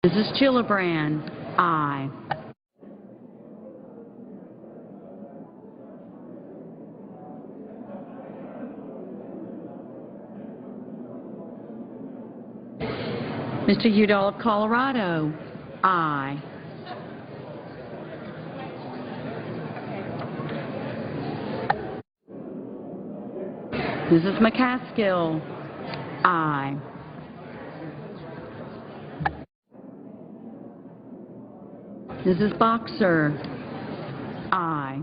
Mrs. Gillibrand, aye. Mr. Udall of Colorado, aye. Mrs. McCaskill, aye. Mrs. Boxer, aye.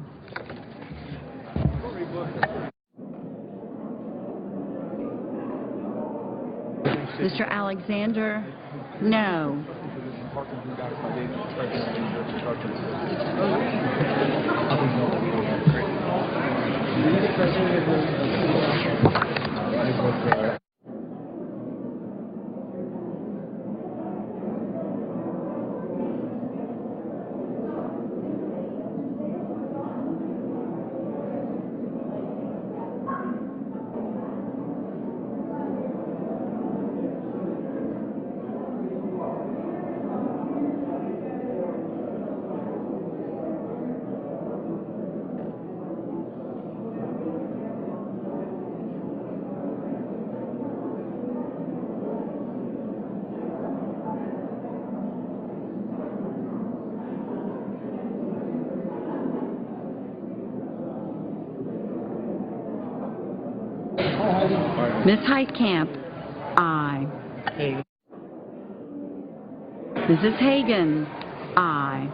Mr. Alexander, no. Ms. Heitkamp, aye. Mrs. Hagan, aye.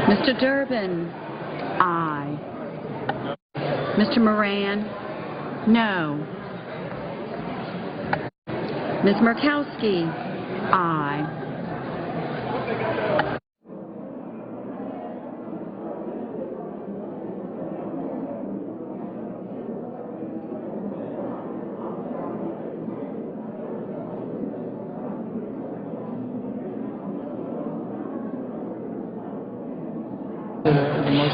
Mr. Durbin, aye. Mr. Moran, no. Ms. Murkowski, aye.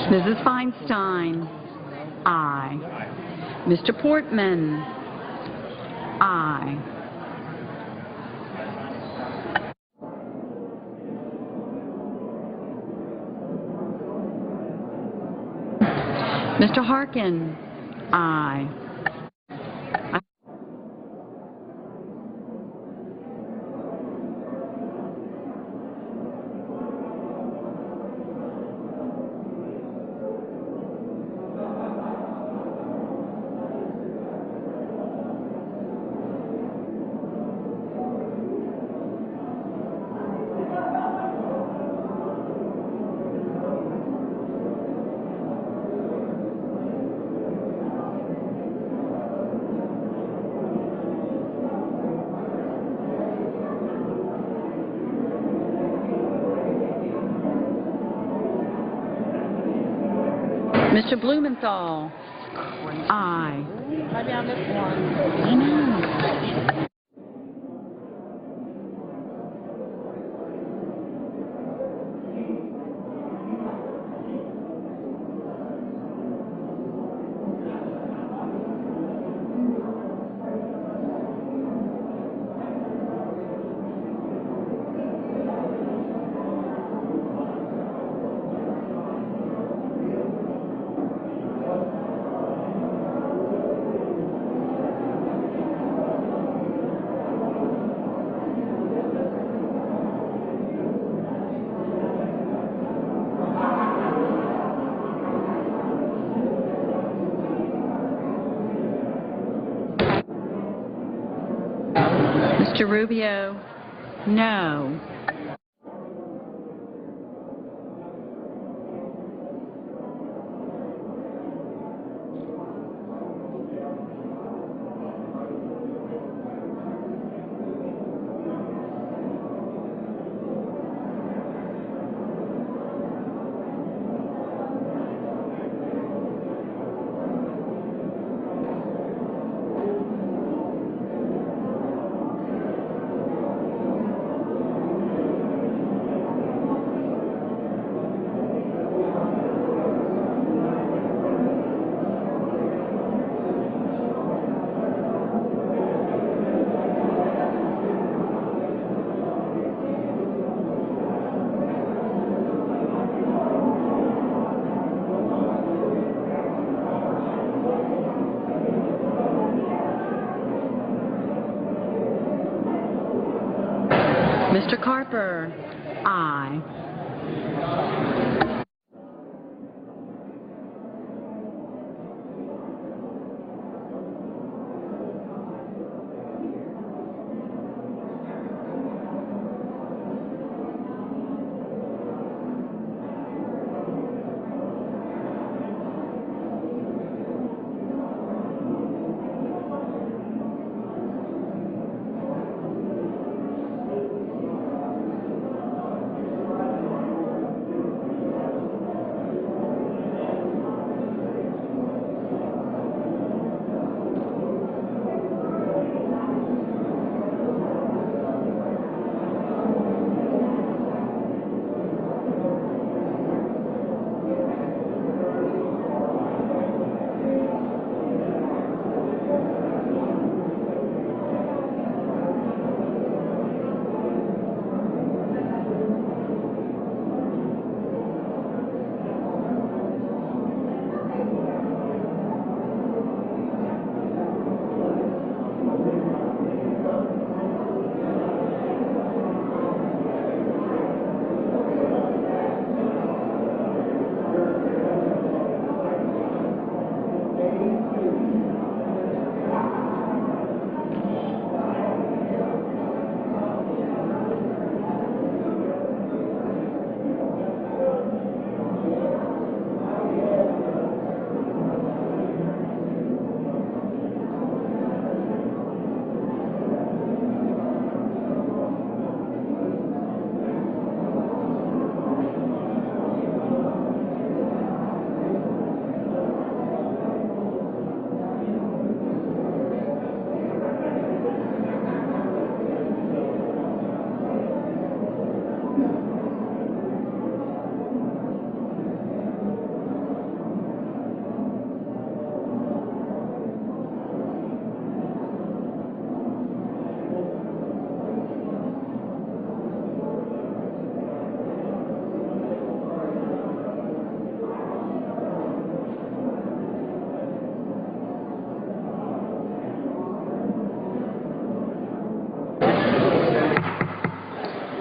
Mrs. Feinstein, aye. Mr. Portman, aye. Mr. Harkin, aye. Mr. Blumenthal, aye. Maybe I missed one. I know. Mr. Rubio, no. Harper, aye.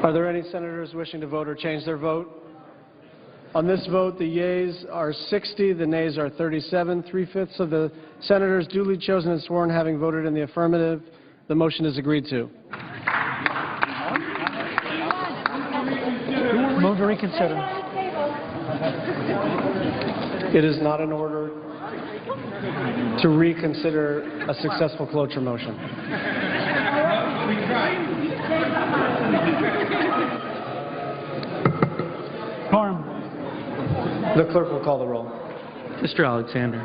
Are there any senators wishing to vote or change their vote? On this vote, the yeas are 60, the nays are 37. 3/5 of the senators duly chosen and sworn having voted in the affirmative, the motion is agreed to. Move to reconsider. It is not in order to reconsider a successful cloture motion. Quorum. The clerk will call the roll. Mr. Alexander.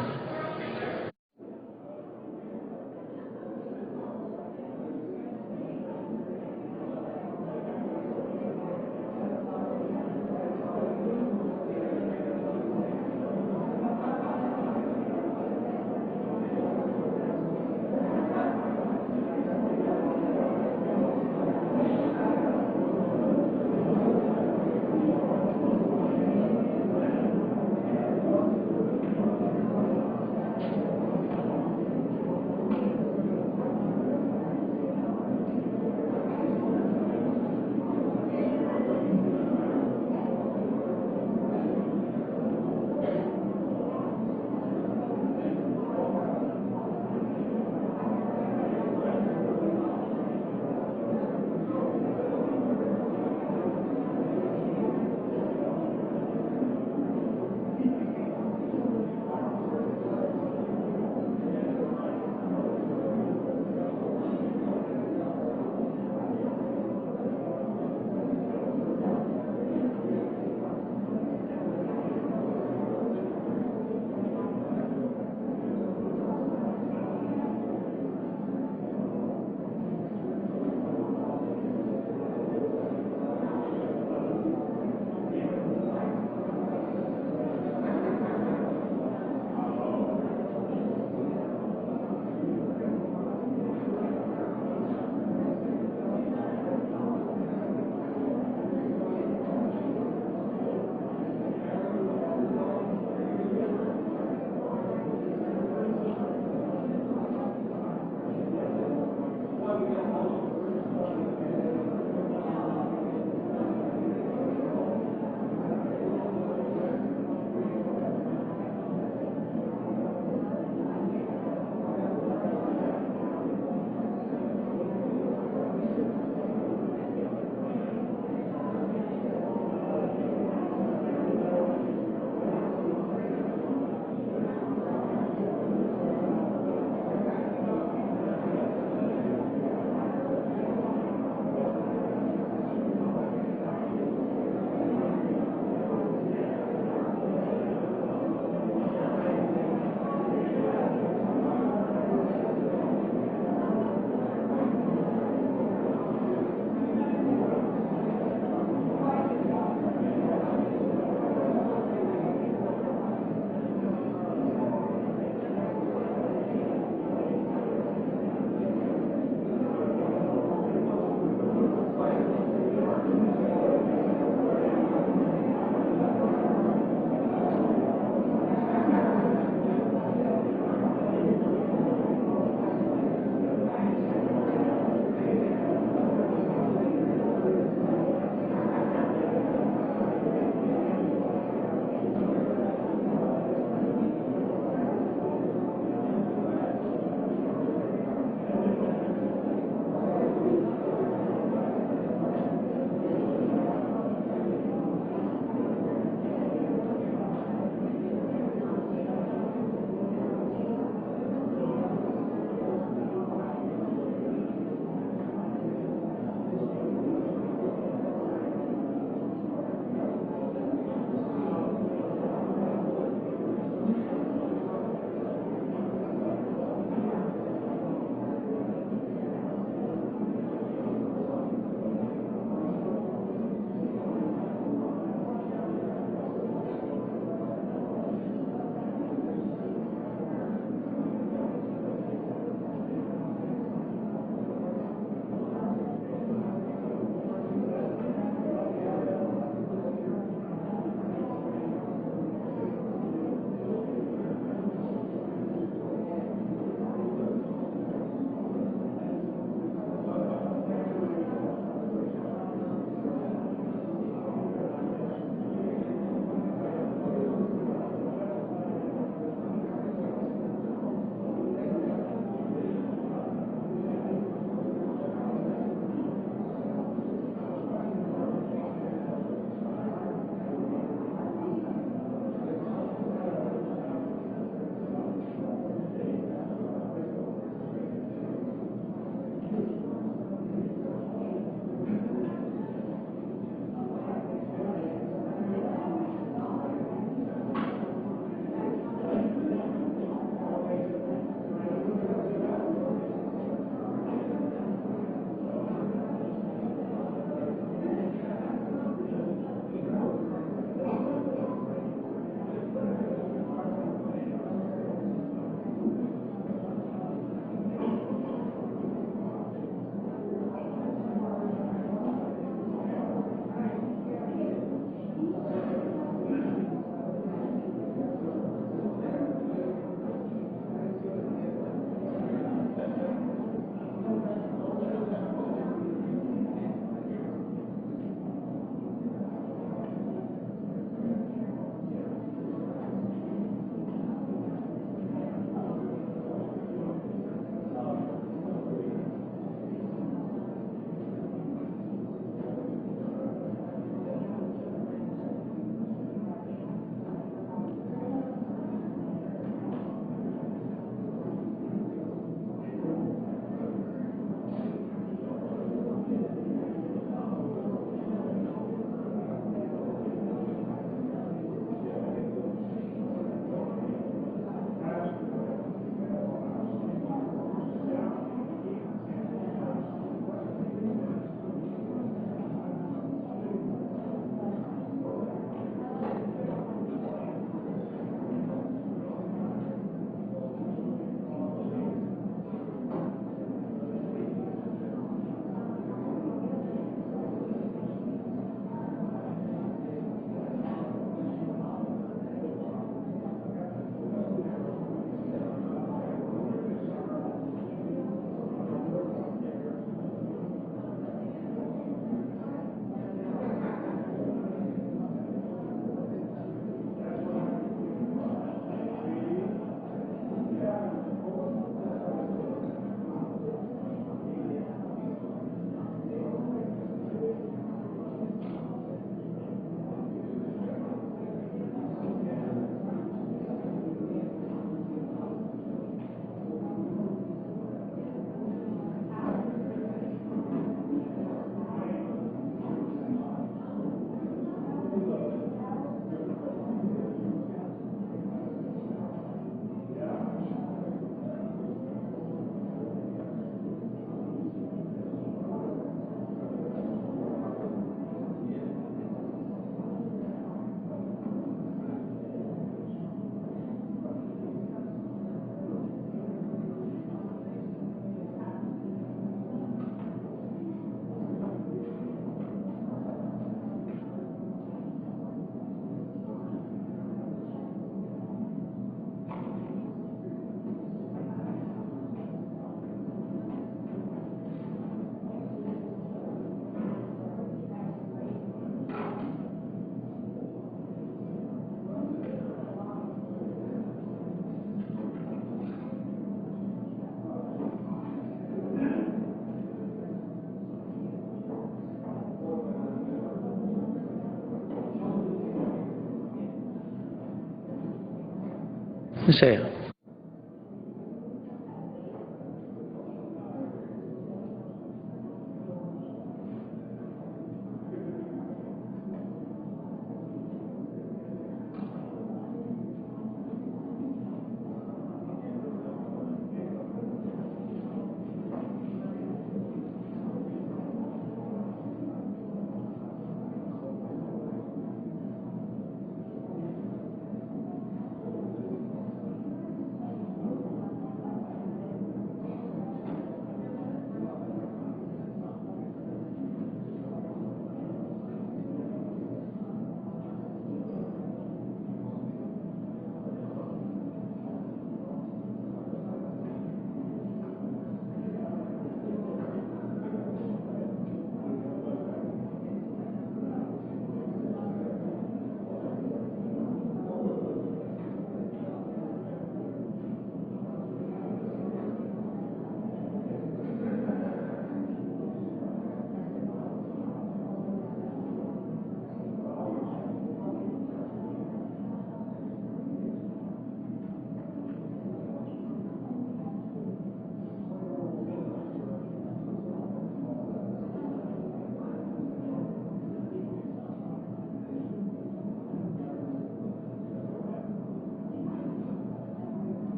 Ms. Hale.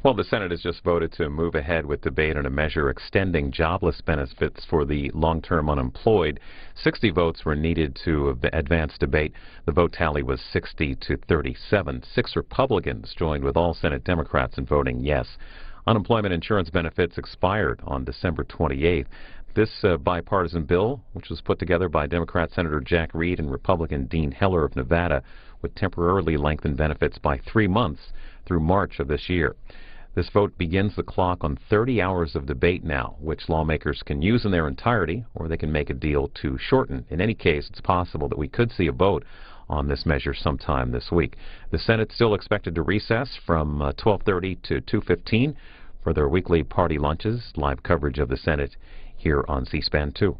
Well, the Senate has just voted to move ahead with debate on a measure extending jobless benefits for the long-term unemployed. 60 votes were needed to advance debate. The vote tally was 60 to 37. 6 Republicans joined with all Senate Democrats in voting yes. Unemployment insurance benefits expired on December 28th. This bipartisan bill, which was put together by Democrat Senator Jack Reed and Republican Dean Heller of Nevada, would temporarily lengthen benefits by 3 months through March of this year. This vote begins the clock on 30 hours of debate now, which lawmakers can use in their entirety, or they can make a deal to shorten. In any case, it's possible that we could see a vote on this measure sometime this week. The Senate's still expected to recess from 12:30 to 2:15 for their weekly party lunches. Live coverage of the Senate here on C-SPAN 2.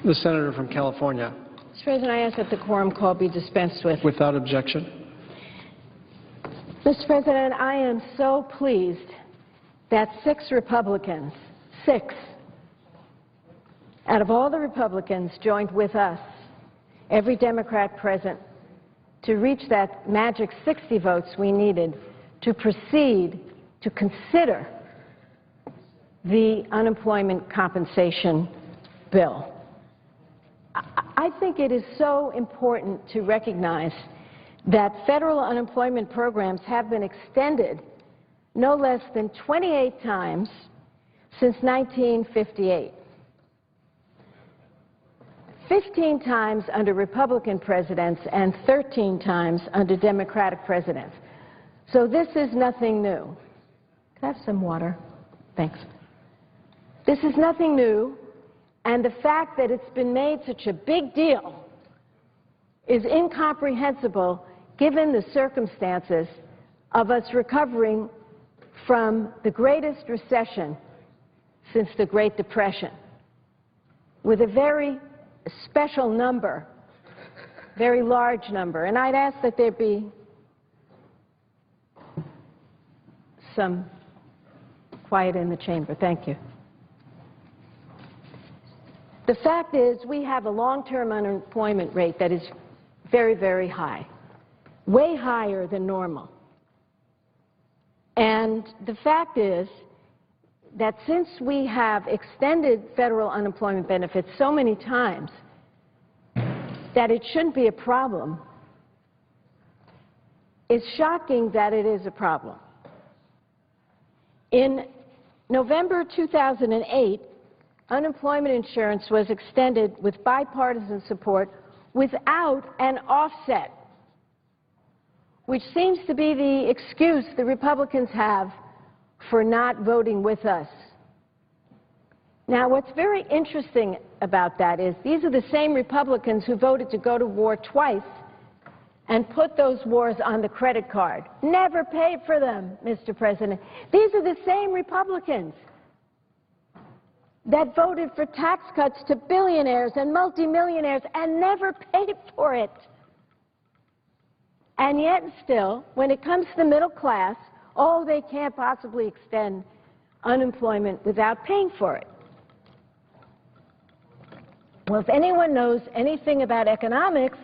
The senator from California. Mr. President, I ask that the quorum call be dispensed with. Without objection. Mr. President, I am so pleased that 6 Republicans, 6 out of all the Republicans joined with us, every Democrat present, to reach that magic 60 votes we needed to proceed to consider the unemployment compensation bill. I think it is so important to recognize that federal unemployment programs have been extended no less than 28 times since 1958. 15 times under Republican presidents and 13 times under Democratic presidents. So this is nothing new. Can I have some water? Thanks. This is nothing new, and the fact that it's been made such a big deal is incomprehensible given the circumstances of us recovering from the greatest recession since the Great Depression, with a very special number, very large number. And I'd ask that there be some quiet in the chamber. Thank you. The fact is we have a long-term unemployment rate that is very, very high, way higher than normal. And the fact is that since we have extended federal unemployment benefits so many times that it shouldn't be a problem, it's shocking that it is a problem. In November 2008, unemployment insurance was extended with bipartisan support without an offset, which seems to be the excuse the Republicans have for not voting with us. Now, what's very interesting about that is these are the same Republicans who voted to go to war twice and put those wars on the credit card. Never paid for them, Mr. President. These are the same Republicans that voted for tax cuts to billionaires and multimillionaires and never paid for it. And yet still, when it comes to the middle class, oh, they can't possibly extend unemployment without paying for it. Well, if anyone knows anything about economics,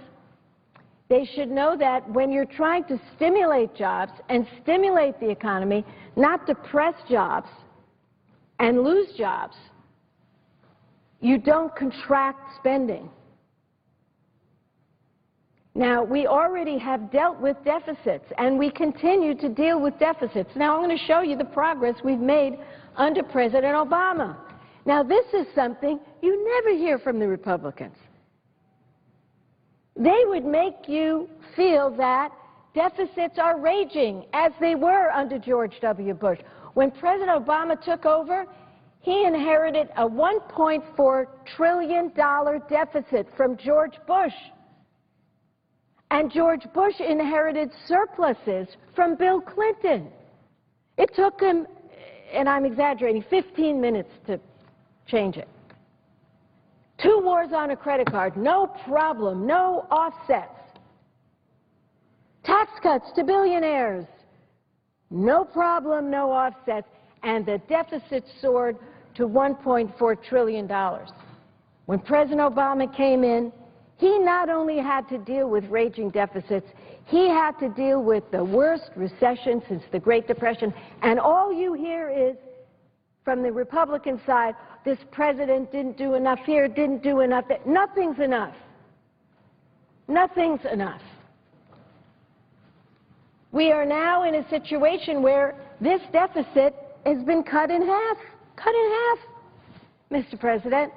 they should know that when you're trying to stimulate jobs and stimulate the economy, not depress jobs and lose jobs, you don't contract spending. Now, we already have dealt with deficits, and we continue to deal with deficits. Now, I'm going to show you the progress we've made under President Obama. Now, this is something you never hear from the Republicans. They would make you feel that deficits are raging, as they were under George W. Bush. When President Obama took over, he inherited a $1.4 trillion deficit from George Bush. And George Bush inherited surpluses from Bill Clinton. It took him, and I'm exaggerating, 15 minutes to change it. 2 wars on a credit card, no problem, no offsets. Tax cuts to billionaires, no problem, no offsets. And the deficit soared to $1.4 trillion. When President Obama came in, he not only had to deal with raging deficits, he had to deal with the worst recession since the Great Depression. And all you hear is, from the Republican side, this president didn't do enough here, didn't do enough there. Nothing's enough. Nothing's enough. We are now in a situation where this deficit has been cut in half. Cut in half, Mr. President.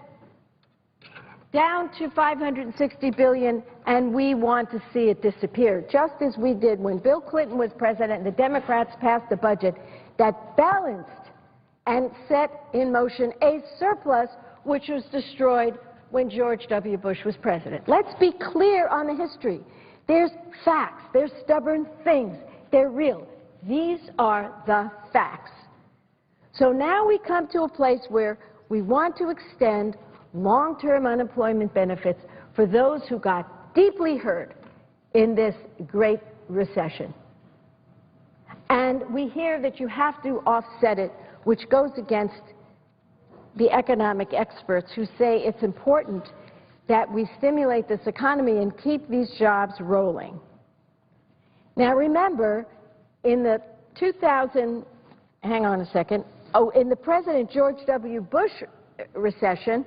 Down to $560 billion, and we want to see it disappear, just as we did when Bill Clinton was president and the Democrats passed a budget that balanced and set in motion a surplus which was destroyed when George W. Bush was president. Let's be clear on the history. There's facts. There's stubborn things. They're real. These are the facts. So now we come to a place where we want to extend long-term unemployment benefits for those who got deeply hurt in this great recession. And we hear that you have to offset it, which goes against the economic experts who say it's important that we stimulate this economy and keep these jobs rolling. Now remember, in the in the President George W. Bush recession,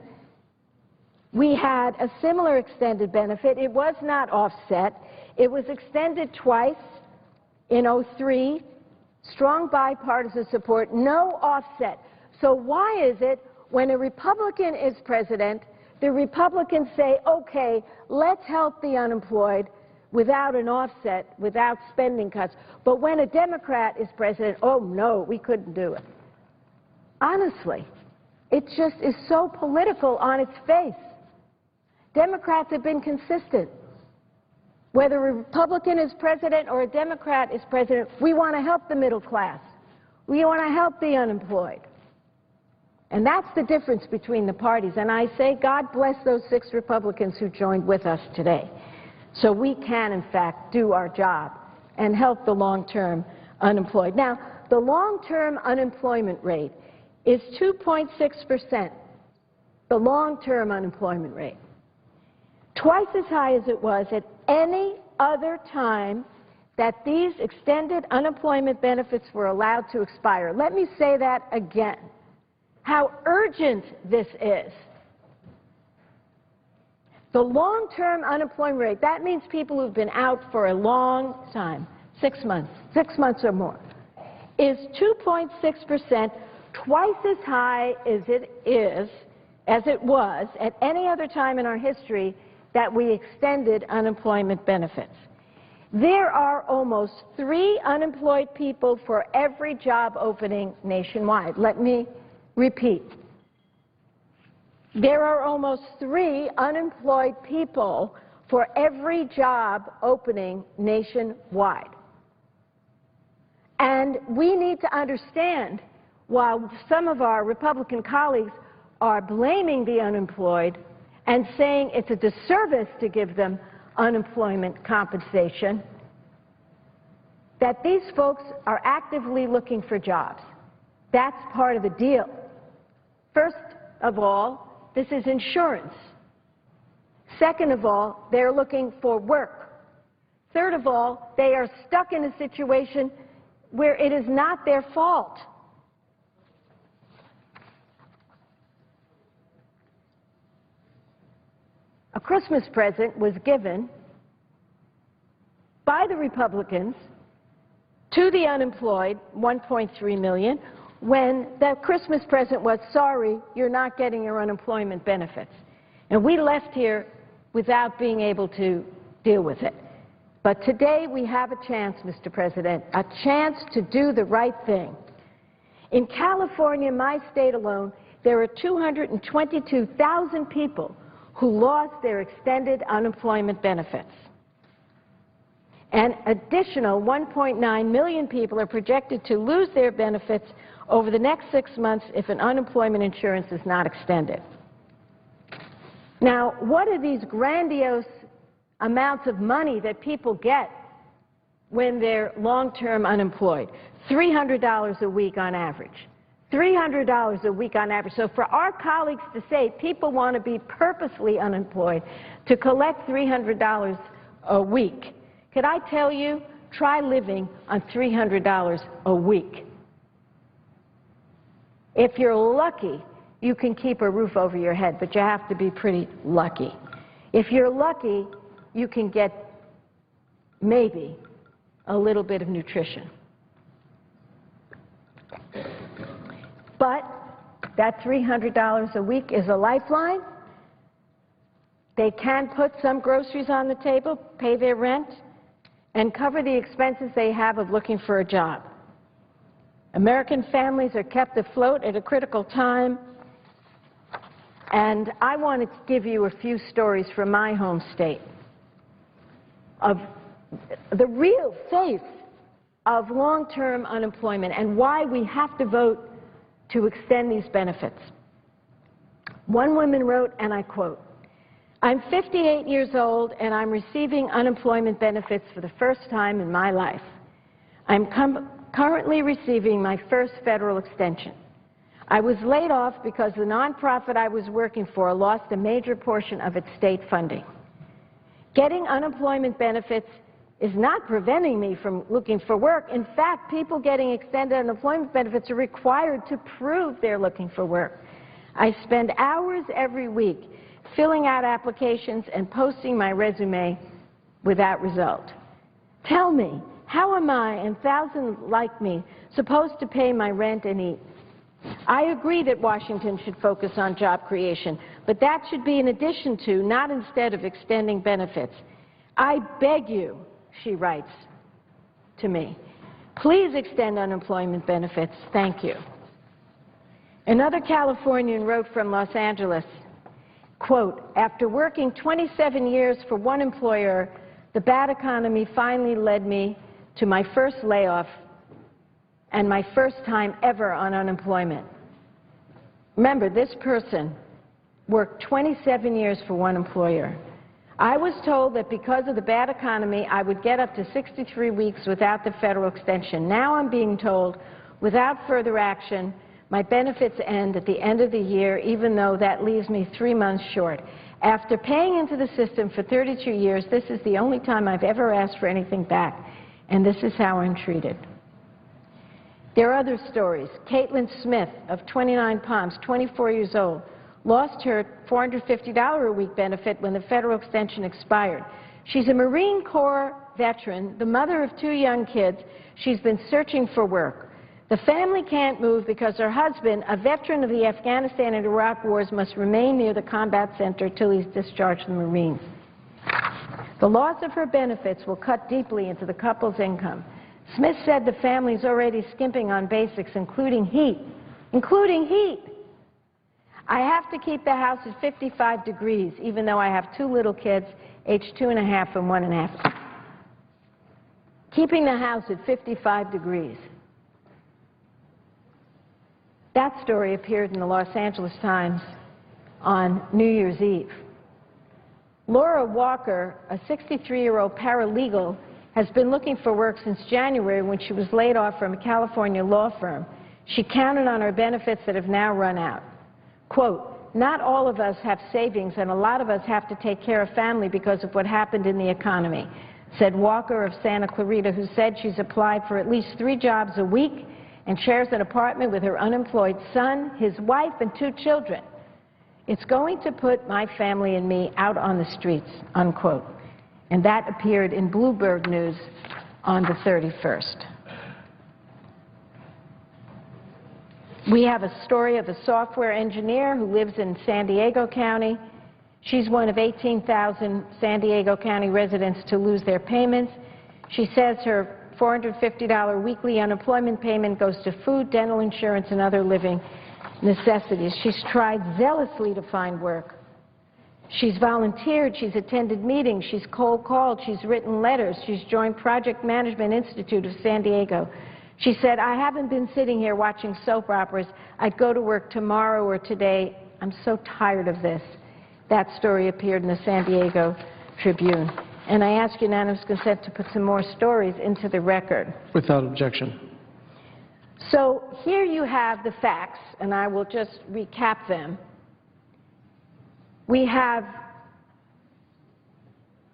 we had a similar extended benefit. It was not offset. It was extended twice in 2003, strong bipartisan support, no offset. So why is it when a Republican is president, the Republicans say, okay, let's help the unemployed without an offset, without spending cuts, but when a Democrat is president, oh no, we couldn't do it? Honestly, it just is so political on its face. Democrats have been consistent. Whether a Republican is president or a Democrat is president, we want to help the middle class. We want to help the unemployed. And that's the difference between the parties. And I say, God bless those 6 Republicans who joined with us today. So we can, in fact, do our job and help the long-term unemployed. Now, the long-term unemployment rate is 2.6%, the long-term unemployment rate. Twice as high as it was at any other time that these extended unemployment benefits were allowed to expire. Let me say that again. How urgent this is. The long-term unemployment rate, that means people who've been out for a long time, 6 months or more, is 2.6%, twice as high as it was at any other time in our history that we extended unemployment benefits. There are almost 3 unemployed people for every job opening nationwide. Let me repeat. There are almost 3 unemployed people for every job opening nationwide. And we need to understand, while some of our Republican colleagues are blaming the unemployed and saying it's a disservice to give them unemployment compensation, that these folks are actively looking for jobs. That's part of the deal. First of all, this is insurance. Second of all, they're looking for work. Third of all, they are stuck in a situation where it is not their fault. A Christmas present was given by the Republicans to the unemployed, 1.3 million, when the Christmas present was, sorry, you're not getting your unemployment benefits. And we left here without being able to deal with it. But today we have a chance, Mr. President, a chance to do the right thing. In California, my state alone, there are 222,000 people who lost their extended unemployment benefits. An additional 1.9 million people are projected to lose their benefits over the next 6 months if an unemployment insurance is not extended. Now, what are these grandiose amounts of money that people get when they're long-term unemployed? $300 a week on average. $300 a week on average. So for our colleagues to say people want to be purposely unemployed to collect $300 a week, could I tell you, try living on $300 a week. If you're lucky, you can keep a roof over your head, but you have to be pretty lucky. If you're lucky, you can get maybe a little bit of nutrition. But that $300 a week is a lifeline. They can put some groceries on the table, pay their rent, and cover the expenses they have of looking for a job. American families are kept afloat at a critical time, and I want to give you a few stories from my home state of the real face of long-term unemployment and why we have to vote to extend these benefits. One woman wrote, and I quote, "I'm 58 years old and I'm receiving unemployment benefits for the first time in my life. I'm currently receiving my first federal extension. I was laid off because the nonprofit I was working for lost a major portion of its state funding. Getting unemployment benefits is not preventing me from looking for work. In fact, people getting extended unemployment benefits are required to prove they're looking for work. I spend hours every week filling out applications and posting my resume without result. Tell me, how am I and thousands like me supposed to pay my rent and eat? I agree that Washington should focus on job creation, but that should be in addition to, not instead of, extending benefits. I beg you," she writes to me, "please extend unemployment benefits. Thank you." Another Californian wrote from Los Angeles, quote, "After working 27 years for one employer, the bad economy finally led me to my first layoff and my first time ever on unemployment." Remember, this person worked 27 years for one employer. "I was told that because of the bad economy, I would get up to 63 weeks without the federal extension. Now I'm being told, without further action, my benefits end at the end of the year, even though that leaves me 3 months short. After paying into the system for 32 years, this is the only time I've ever asked for anything back, and this is how I'm treated." There are other stories. Caitlin Smith of 29 Palms, 24 years old, lost her $450 a week benefit when the federal extension expired. She's a Marine Corps veteran, the mother of 2 young kids. She's been searching for work. The family can't move because her husband, a veteran of the Afghanistan and Iraq wars, must remain near the combat center till he's discharged from the Marines. The loss of her benefits will cut deeply into the couple's income. Smith said the family's already skimping on basics, including heat. Including heat! "I have to keep the house at 55 degrees, even though I have 2 little kids, aged 2.5 and 1.5. Keeping the house at 55 degrees. That story appeared in the Los Angeles Times on New Year's Eve. Laura Walker, a 63-year-old paralegal, has been looking for work since January when she was laid off from a California law firm. She counted on her benefits that have now run out. Quote, "Not all of us have savings and a lot of us have to take care of family because of what happened in the economy," said Walker of Santa Clarita, who said she's applied for at least 3 jobs a week and shares an apartment with her unemployed son, his wife, and 2 children. "It's going to put my family and me out on the streets," unquote. And that appeared in Bloomberg News on the 31st. We have a story of a software engineer who lives in San Diego County. She's one of 18,000 San Diego County residents to lose their payments. She says her $450 weekly unemployment payment goes to food, dental insurance, and other living necessities. She's tried zealously to find work. She's volunteered, she's attended meetings, she's cold called, she's written letters, she's joined Project Management Institute of San Diego. She said, "I haven't been sitting here watching soap operas. I'd go to work tomorrow or today. I'm so tired of this." That story appeared in the San Diego Tribune. And I ask unanimous consent to put some more stories into the record. Without objection. So here you have the facts, and I will just recap them. We have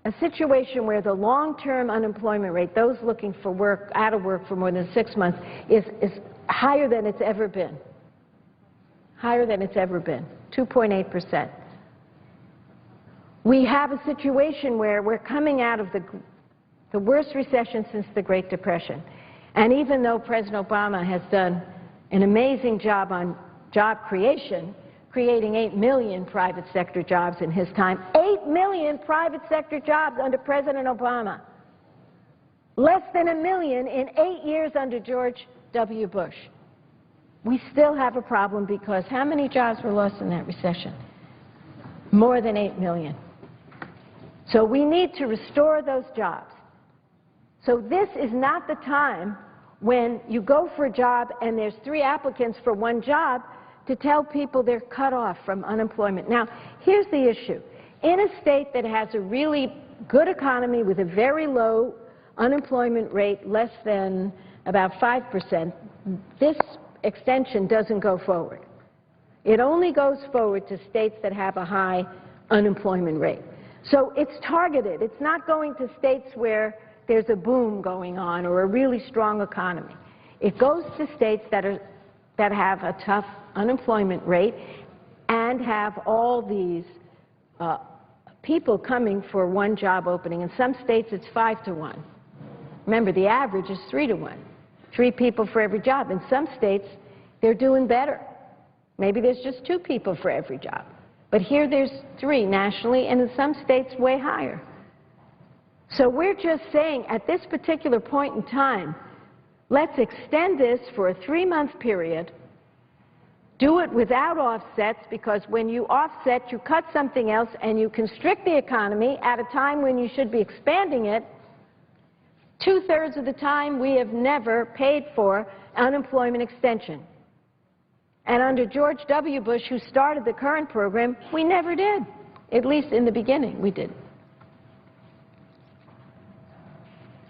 a situation where the long-term unemployment rate, those looking for work, out of work for more than 6 months, is higher than it's ever been. Higher than it's ever been, 2.8%. We have a situation where we're coming out of the worst recession since the Great Depression. And even though President Obama has done an amazing job on job creation, creating 8 million private sector jobs in his time, 8 million private sector jobs under President Obama. Less than 1 million in 8 years under George W. Bush. We still have a problem because how many jobs were lost in that recession? More than 8 million. So we need to restore those jobs. So this is not the time when you go for a job and there's 3 applicants for 1 job to tell people they're cut off from unemployment. Now, here's the issue. In a state that has a really good economy with a very low unemployment rate, less than about 5%, this extension doesn't go forward. It only goes forward to states that have a high unemployment rate. So it's targeted. It's not going to states where there's a boom going on or a really strong economy. It goes to states that have a tough unemployment rate and have all these people coming for one job opening. In some states, it's 5 to 1. Remember, the average is 3 to 1. 3 people for every job. In some states, they're doing better. Maybe there's just 2 people for every job. But here there's 3 nationally, and in some states way higher. So we're just saying at this particular point in time, let's extend this for a 3-month period, do it without offsets, because when you offset, you cut something else and you constrict the economy at a time when you should be expanding it. 2/3 of the time, we have never paid for unemployment extension. And under George W. Bush, who started the current program, we never did. At least in the beginning, we did.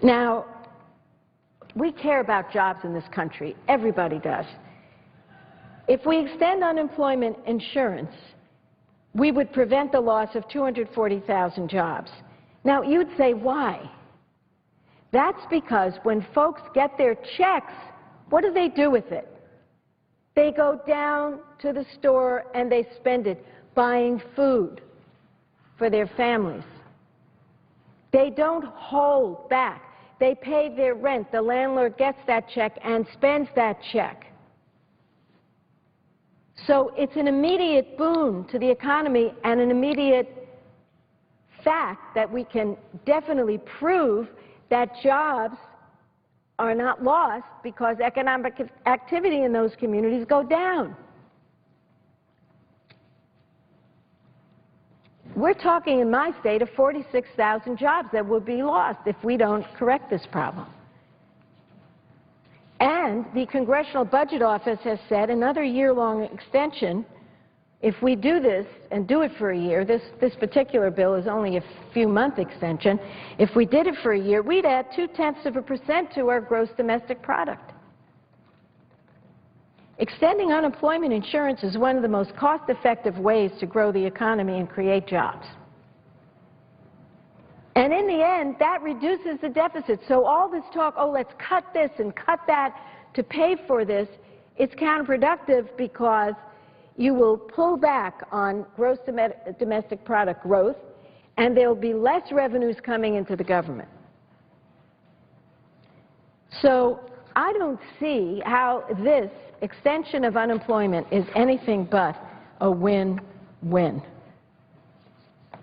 Now, we care about jobs in this country. Everybody does. If we extend unemployment insurance, we would prevent the loss of 240,000 jobs. Now, you'd say, why? That's because when folks get their checks, what do they do with it? They go down to the store and they spend it buying food for their families. They don't hold back. They pay their rent. The landlord gets that check and spends that check. So it's an immediate boon to the economy and an immediate fact that we can definitely prove that jobs are not lost because economic activity in those communities go down. We're talking in my state of 46,000 jobs that would be lost if we don't correct this problem. And the Congressional Budget Office has said another year-long extension, if we do this and do it for a year, this particular bill is only a few-month extension, if we did it for a year, we'd add 0.2% to our gross domestic product. Extending unemployment insurance is one of the most cost-effective ways to grow the economy and create jobs. And in the end, that reduces the deficit. So all this talk, oh, let's cut this and cut that to pay for this, it's counterproductive because you will pull back on gross domestic product growth, and there will be less revenues coming into the government. So I don't see how this extension of unemployment is anything but a win-win.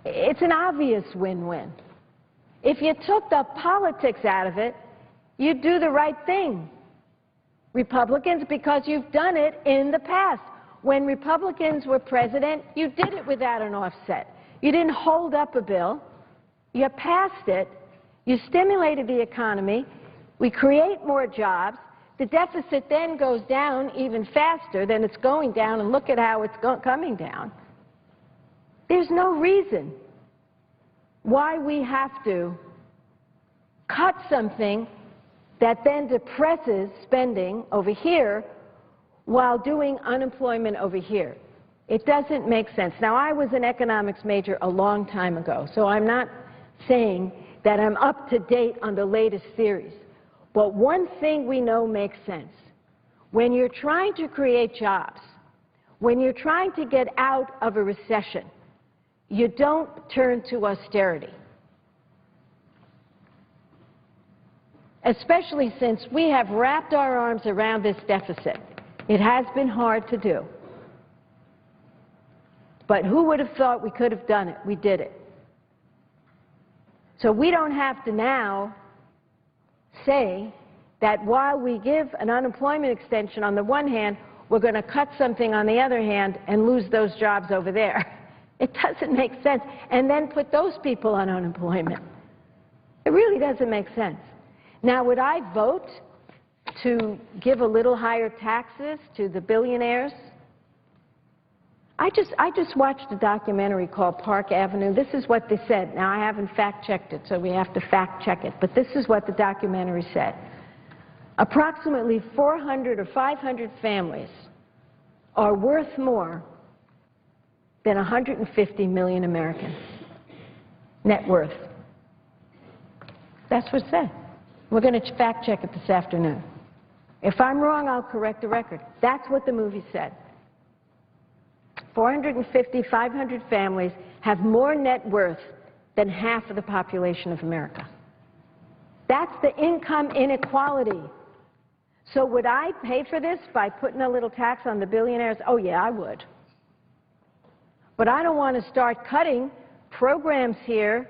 It's an obvious win-win. If you took the politics out of it, you'd do the right thing, Republicans, because you've done it in the past. When Republicans were president, you did it without an offset. You didn't hold up a bill. You passed it. You stimulated the economy. We create more jobs. The deficit then goes down even faster than it's going down, and look at how it's coming down. There's no reason why we have to cut something that then depresses spending over here while doing unemployment over here. It doesn't make sense. Now, I was an economics major a long time ago, so I'm not saying that I'm up to date on the latest theories. But one thing we know makes sense. When you're trying to create jobs, when you're trying to get out of a recession, you don't turn to austerity. Especially since we have wrapped our arms around this deficit. It has been hard to do. But who would have thought we could have done it? We did it. So we don't have to now say that while we give an unemployment extension on the one hand, we're going to cut something on the other hand and lose those jobs over there. It doesn't make sense. And then put those people on unemployment. It really doesn't make sense. Now, would I vote to give a little higher taxes to the billionaires I just watched a documentary called Park Avenue. This is what they said. Now, I haven't fact-checked it, so we have to fact-check it. But this is what the documentary said. Approximately 400 or 500 families are worth more than 150 million Americans. Net worth. That's what it said. We're going to fact-check it this afternoon. If I'm wrong, I'll correct the record. That's what the movie said. 450, 500 families have more net worth than half of the population of America. That's the income inequality. So would I pay for this by putting a little tax on the billionaires? Oh, yeah, I would. But I don't want to start cutting programs here,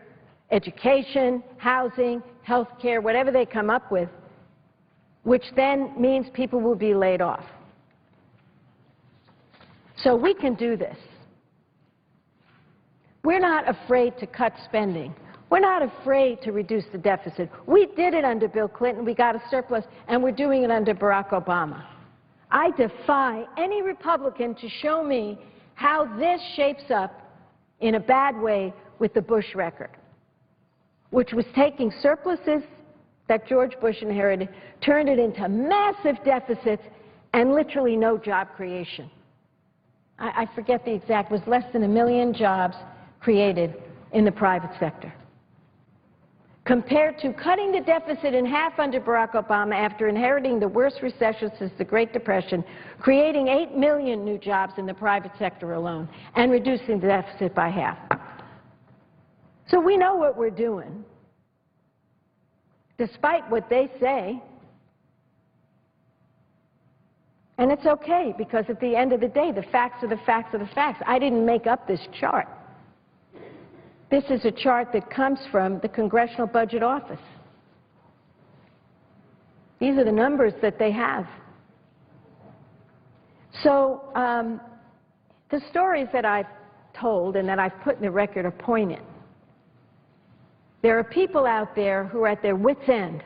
education, housing, health care, whatever they come up with, which then means people will be laid off. So we can do this. We're not afraid to cut spending. We're not afraid to reduce the deficit. We did it under Bill Clinton. We got a surplus, and we're doing it under Barack Obama. I defy any Republican to show me how this shapes up in a bad way with the Bush record, which was taking surpluses that George Bush inherited, turned it into massive deficits, and literally no job creation. I forget the exact, it was less than 1 million jobs created in the private sector. Compared to cutting the deficit in half under Barack Obama after inheriting the worst recession since the Great Depression, creating 8 million new jobs in the private sector alone, and reducing the deficit by half. So we know what we're doing, despite what they say. And it's okay, because at the end of the day, the facts are the facts are the facts. I didn't make up this chart. This is a chart that comes from the Congressional Budget Office. These are the numbers that they have. So the stories that I've told and that I've put in the record are poignant. There are people out there who are at their wits' end,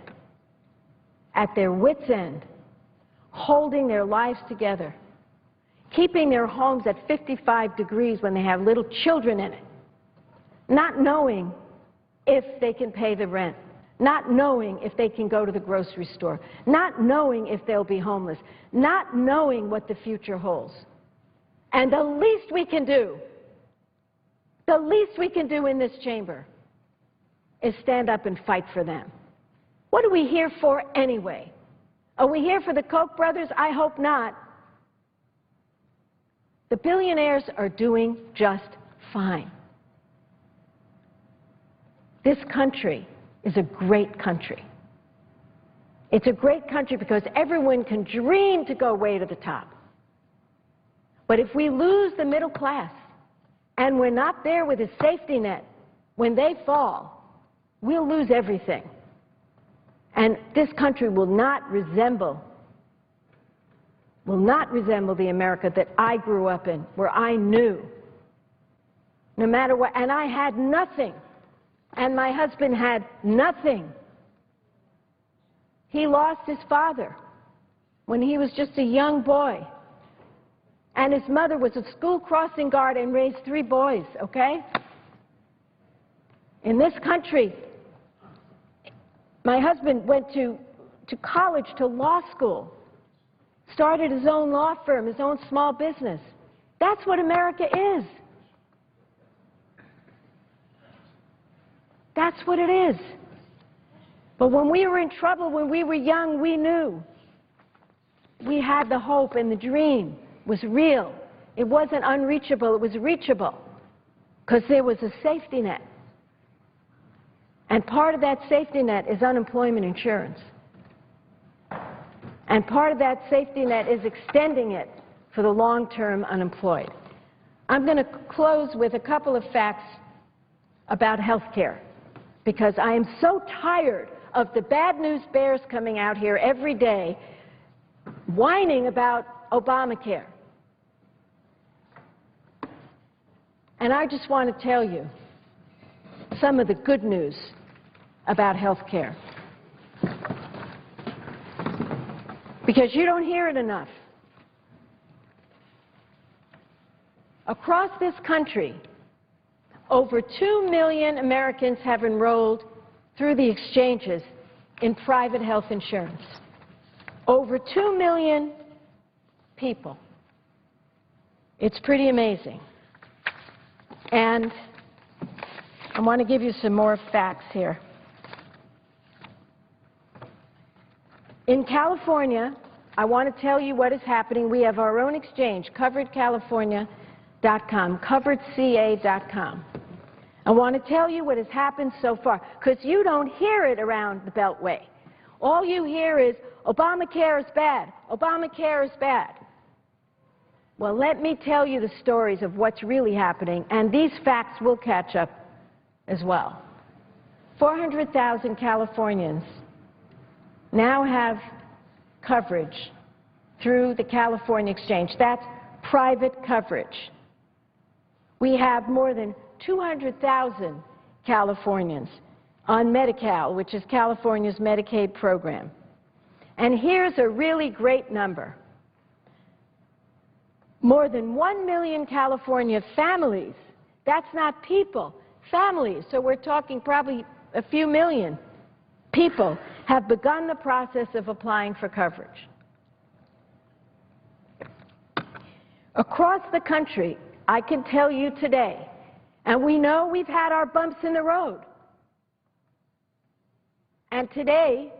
holding their lives together, keeping their homes at 55 degrees when they have little children in it, not knowing if they can pay the rent, not knowing if they can go to the grocery store, not knowing if they'll be homeless, not knowing what the future holds. And the least we can do in this chamber is stand up and fight for them. What are we here for anyway? Are we here for the Koch brothers? I hope not. The billionaires are doing just fine. This country is a great country. It's a great country because everyone can dream to go way to the top. But if we lose the middle class and we're not there with a safety net when they fall, we'll lose everything. And this country will not resemble the America that I grew up in, where I knew, no matter what, and I had nothing, and my husband had nothing. He lost his father when he was just a young boy, and his mother was a school crossing guard and raised 3 boys, okay? In this country, my husband went to college, to law school, started his own law firm, his own small business. That's what America is. That's what it is. But when we were in trouble, when we were young, we knew. We had the hope, and the dream was real. It wasn't unreachable, it was reachable, because there was a safety net. And part of that safety net is unemployment insurance. And part of that safety net is extending it for the long-term unemployed. I'm going to close with a couple of facts about health care, because I am so tired of the bad news bears coming out here every day whining about Obamacare. And I just want to tell you some of the good news about health care, because you don't hear it enough. Across this country, over 2 million Americans have enrolled through the exchanges in private health insurance. Over 2 million people. It's pretty amazing. And I want to give you some more facts here. In California, I want to tell you what is happening. We have our own exchange, coveredcalifornia.com, coveredca.com. I want to tell you what has happened so far, because you don't hear it around the Beltway. All you hear is, Obamacare is bad, Obamacare is bad. Well, let me tell you the stories of what's really happening, and these facts will catch up as well. 400,000 Californians now have coverage through the California Exchange. That's private coverage. We have more than 200,000 Californians on Medi-Cal, which is California's Medicaid program. And here's a really great number. More than 1 million California families, that's not people, families, so we're talking probably a few million people, have begun the process of applying for coverage. Across the country, I can tell you today, and we know we've had our bumps in the road, and today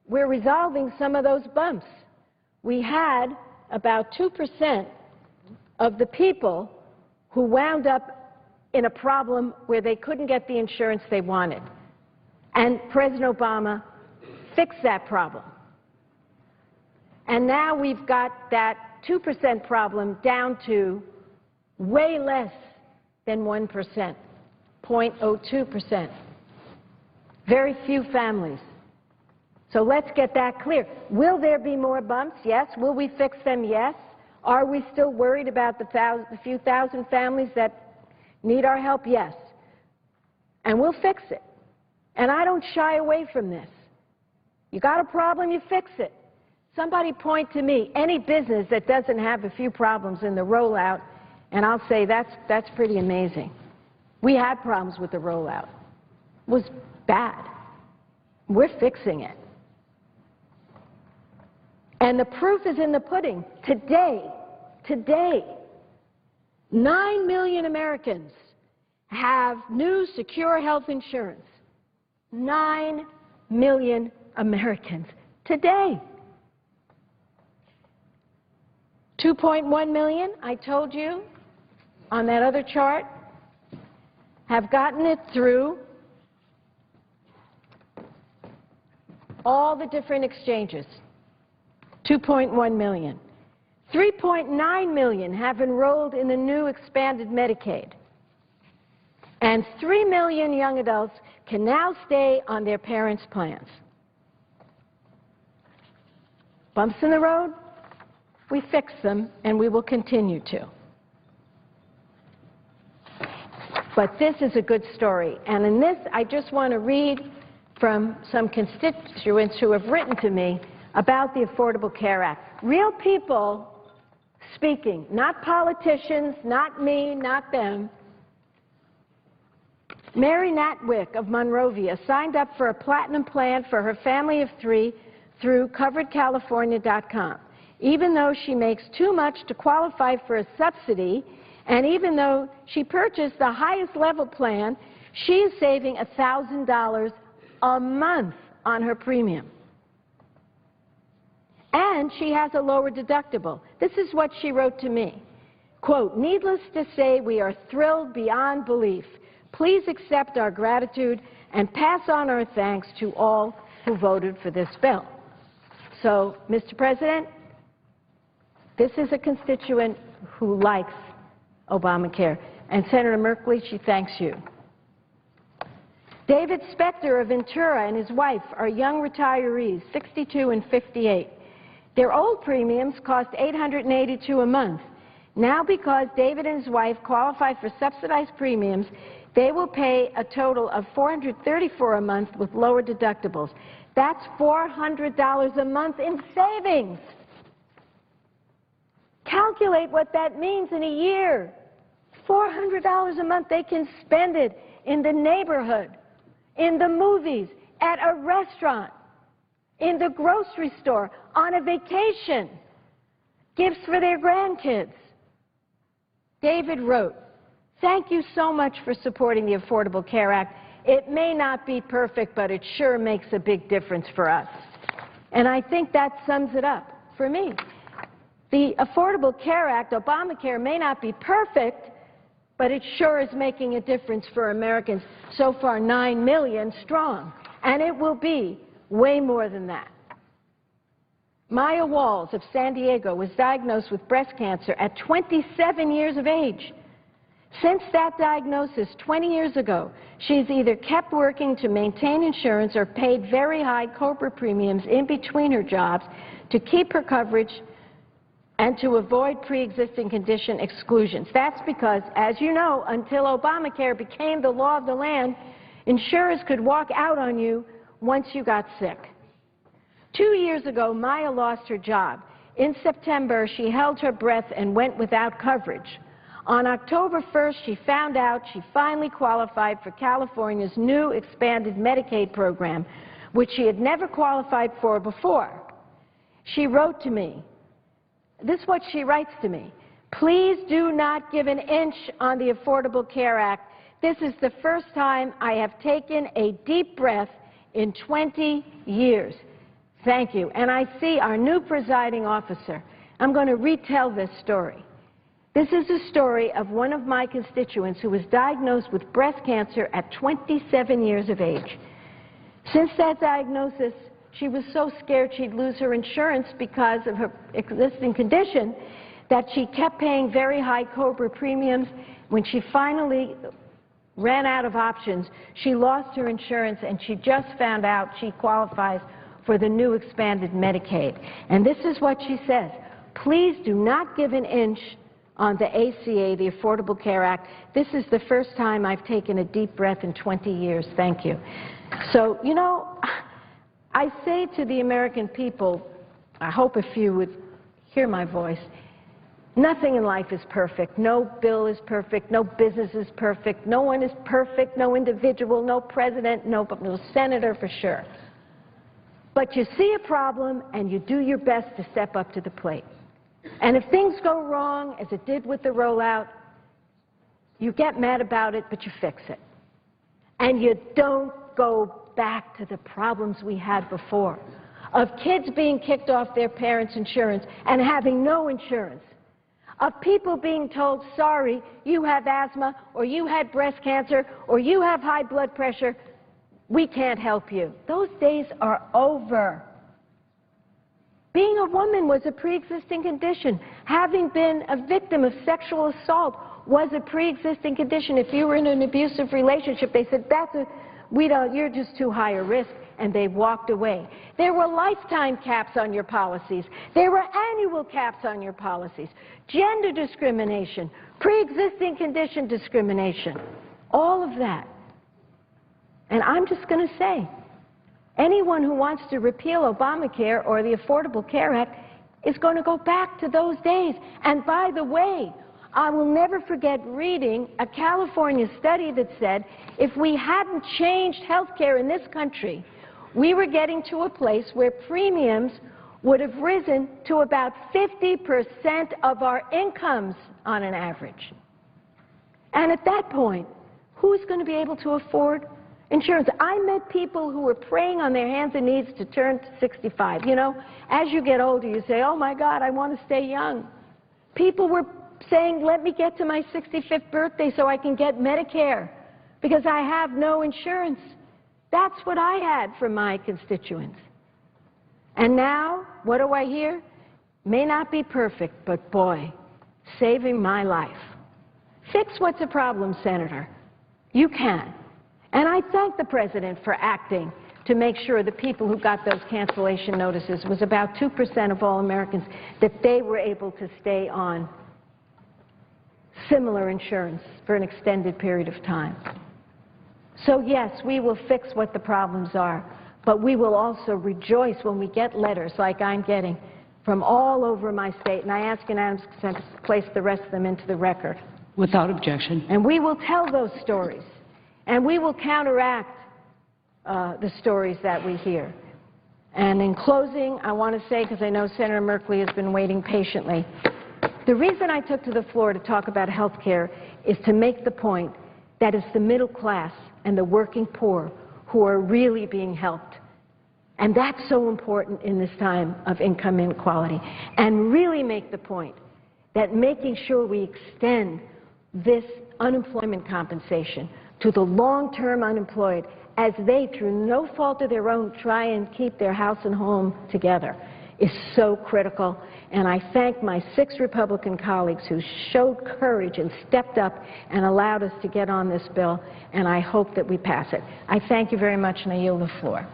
we're resolving some of those bumps. We had about 2% of the people who wound up in a problem where they couldn't get the insurance they wanted. And President Obama fixed that problem. And now we've got that 2% problem down to way less than 1%, 0.02%. Very few families. So let's get that clear. Will there be more bumps? Yes. Will we fix them? Yes. Are we still worried about the few thousand families that need our help? Yes. And we'll fix it. And I don't shy away from this. You got a problem, you fix it. Somebody point to me any business that doesn't have a few problems in the rollout, and I'll say that's pretty amazing. We had problems with the rollout. It was bad. We're fixing it. And the proof is in the pudding. Today, 9 million Americans have new secure health insurance. 9 million Americans today. 2.1 million, I told you on that other chart, have gotten it through all the different exchanges. 2.1 million. 3.9 million have enrolled in the new expanded Medicaid. And 3 million young adults can now stay on their parents' plans. Bumps in the road? We fix them, and we will continue to. But this is a good story. And in this, I just want to read from some constituents who have written to me about the Affordable Care Act. Real people speaking, not politicians, not me, not them. Mary Natwick of Monrovia signed up for a platinum plan for her family of 3 through coveredcalifornia.com. Even though she makes too much to qualify for a subsidy, and even though she purchased the highest level plan, she is saving $1,000 a month on her premium. And she has a lower deductible. This is what she wrote to me. Quote, "Needless to say, we are thrilled beyond belief. Please accept our gratitude and pass on our thanks to all who voted for this bill." So, Mr. President, this is a constituent who likes Obamacare. And Senator Merkley, she thanks you. David Spector of Ventura and his wife are young retirees, 62 and 58. Their old premiums cost $882 a month. Now, because David and his wife qualify for subsidized premiums, they will pay a total of $434 a month with lower deductibles. That's $400 a month in savings. Calculate what that means in a year. $400 a month, they can spend it in the neighborhood, in the movies, at a restaurant, in the grocery store, on a vacation, gifts for their grandkids. David wrote, "Thank you so much for supporting the Affordable Care Act. It may not be perfect, but it sure makes a big difference for us." And I think that sums it up for me. The Affordable Care Act, Obamacare, may not be perfect, but it sure is making a difference for Americans. So far, 9 million strong. And it will be way more than that. Maya Walls of San Diego was diagnosed with breast cancer at 27 years of age. Since that diagnosis 20 years ago, she's either kept working to maintain insurance or paid very high COBRA premiums in between her jobs to keep her coverage and to avoid pre-existing condition exclusions. That's because, as you know, until Obamacare became the law of the land, insurers could walk out on you once you got sick. 2 years ago, Maya lost her job. In September, she held her breath and went without coverage. On October 1st, she found out she finally qualified for California's new expanded Medicaid program, which she had never qualified for before. She wrote to me, this is what she writes to me, "Please do not give an inch on the Affordable Care Act. This is the first time I have taken a deep breath in 20 years. Thank you." And I see our new presiding officer. I'm going to retell this story. This is a story of one of my constituents who was diagnosed with breast cancer at 27 years of age. Since that diagnosis, she was so scared she'd lose her insurance because of her existing condition that she kept paying very high COBRA premiums. When she finally ran out of options, she lost her insurance, and she just found out she qualifies for the new expanded Medicaid. And this is what she says: "Please do not give an inch on the ACA, the Affordable Care Act. This is the first time I've taken a deep breath in 20 years. Thank you." So, you know, I say to the American people, I hope a few would hear my voice, nothing in life is perfect. No bill is perfect. No business is perfect. No one is perfect. No individual, no president, no senator for sure. But you see a problem and you do your best to step up to the plate. And if things go wrong, as it did with the rollout, you get mad about it, but you fix it. And you don't go back to the problems we had before, of kids being kicked off their parents' insurance and having no insurance, of people being told, sorry, you have asthma, or you had breast cancer, or you have high blood pressure, we can't help you. Those days are over. Being a woman was a pre-existing condition. Having been a victim of sexual assault was a pre-existing condition. If you were in an abusive relationship, they said, you're just too high a risk, and they walked away. There were lifetime caps on your policies. There were annual caps on your policies. Gender discrimination, pre-existing condition discrimination, all of that. And I'm just going to say, anyone who wants to repeal Obamacare or the Affordable Care Act is going to go back to those days. And by the way, I will never forget reading a California study that said if we hadn't changed health care in this country, we were getting to a place where premiums would have risen to about 50% of our incomes on an average. And at that point, who's going to be able to afford insurance? I met people who were praying on their hands and knees to turn to 65. You know, as you get older, you say, oh my God, I want to stay young. People were saying, let me get to my 65th birthday so I can get Medicare because I have no insurance. That's what I had from my constituents. And now, what do I hear? May not be perfect, but boy, saving my life. Fix what's a problem, Senator. You can. And I thank the President for acting to make sure the people who got those cancellation notices was about 2% of all Americans, that they were able to stay on similar insurance for an extended period of time. So yes, we will fix what the problems are, but we will also rejoice when we get letters like I'm getting from all over my state, and I ask unanimous consent to place the rest of them into the record. Without objection. And we will tell those stories. And we will counteract the stories that we hear. And in closing, I want to say, because I know Senator Merkley has been waiting patiently, the reason I took to the floor to talk about health care is to make the point that it's the middle class and the working poor who are really being helped. And that's so important in this time of income inequality. And really make the point that making sure we extend this unemployment compensation to the long-term unemployed as they, through no fault of their own, try and keep their house and home together is so critical. And I thank my 6 Republican colleagues who showed courage and stepped up and allowed us to get on this bill, and I hope that we pass it. I thank you very much, and I yield the floor.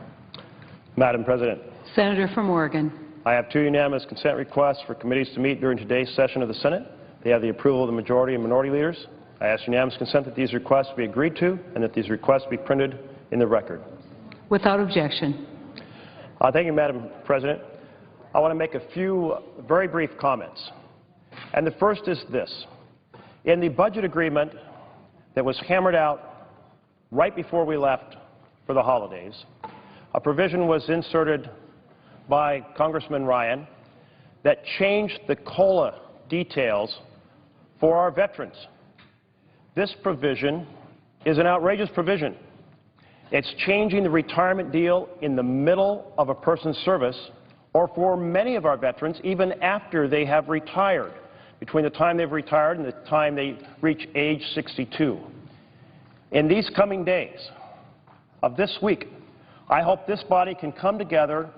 Madam President, Senator from Oregon. I have 2 unanimous consent requests for committees to meet during today's session of the Senate. They have the approval of the majority and minority leaders. I ask unanimous consent that these requests be agreed to and that these requests be printed in the record. Without objection. Thank you, Madam President. I want to make a few very brief comments. And the first is this. In the budget agreement that was hammered out right before we left for the holidays, a provision was inserted by Congressman Ryan that changed the COLA details for our veterans. This provision is an outrageous provision. It's changing the retirement deal in the middle of a person's service, or for many of our veterans, even after they have retired, between the time they've retired and the time they reach age 62. In these coming days of this week, I hope this body can come together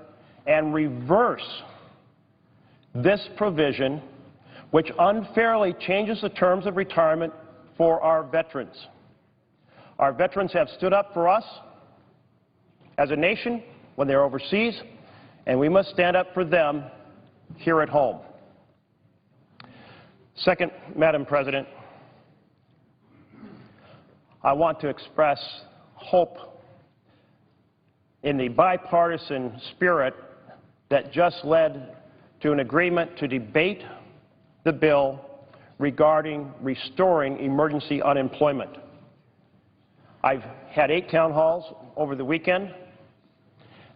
and reverse this provision, which unfairly changes the terms of retirement for our veterans. Our veterans have stood up for us as a nation when they're overseas, and we must stand up for them here at home. Second, Madam President, I want to express hope in the bipartisan spirit that just led to an agreement to debate the bill regarding restoring emergency unemployment. I've had 8 town halls over the weekend,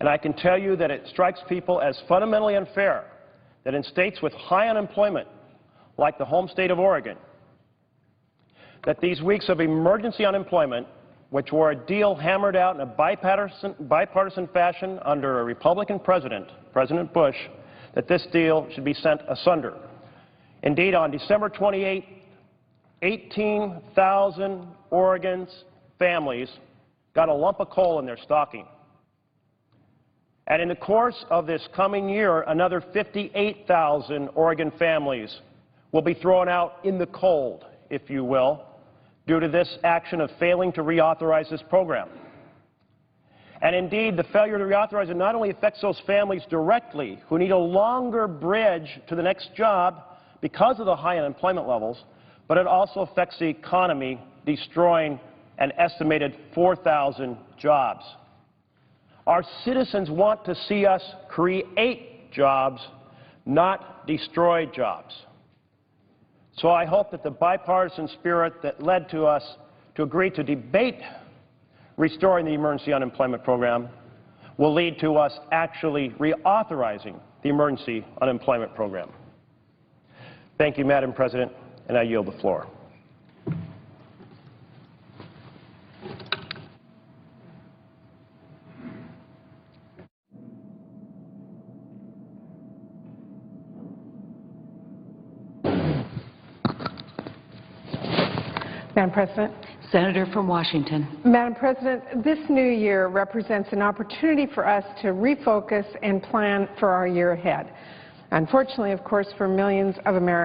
and I can tell you that it strikes people as fundamentally unfair that in states with high unemployment, like the home state of Oregon, that these weeks of emergency unemployment, which were a deal hammered out in a bipartisan fashion under a Republican president, President Bush, that this deal should be sent asunder. Indeed, on December 28, 18,000 Oregon's families got a lump of coal in their stocking. And in the course of this coming year, another 58,000 Oregon families will be thrown out in the cold, if you will, due to this action of failing to reauthorize this program. And indeed, the failure to reauthorize it not only affects those families directly who need a longer bridge to the next job because of the high unemployment levels, but it also affects the economy, destroying an estimated 4,000 jobs. Our citizens want to see us create jobs, not destroy jobs. So I hope that the bipartisan spirit that led to us to agree to debate restoring the emergency unemployment program will lead to us actually reauthorizing the emergency unemployment program. Thank you, Madam President, and I yield the floor. Madam President. Senator from Washington. Madam President, this new year represents an opportunity for us to refocus and plan for our year ahead. Unfortunately, of course, for millions of Americans,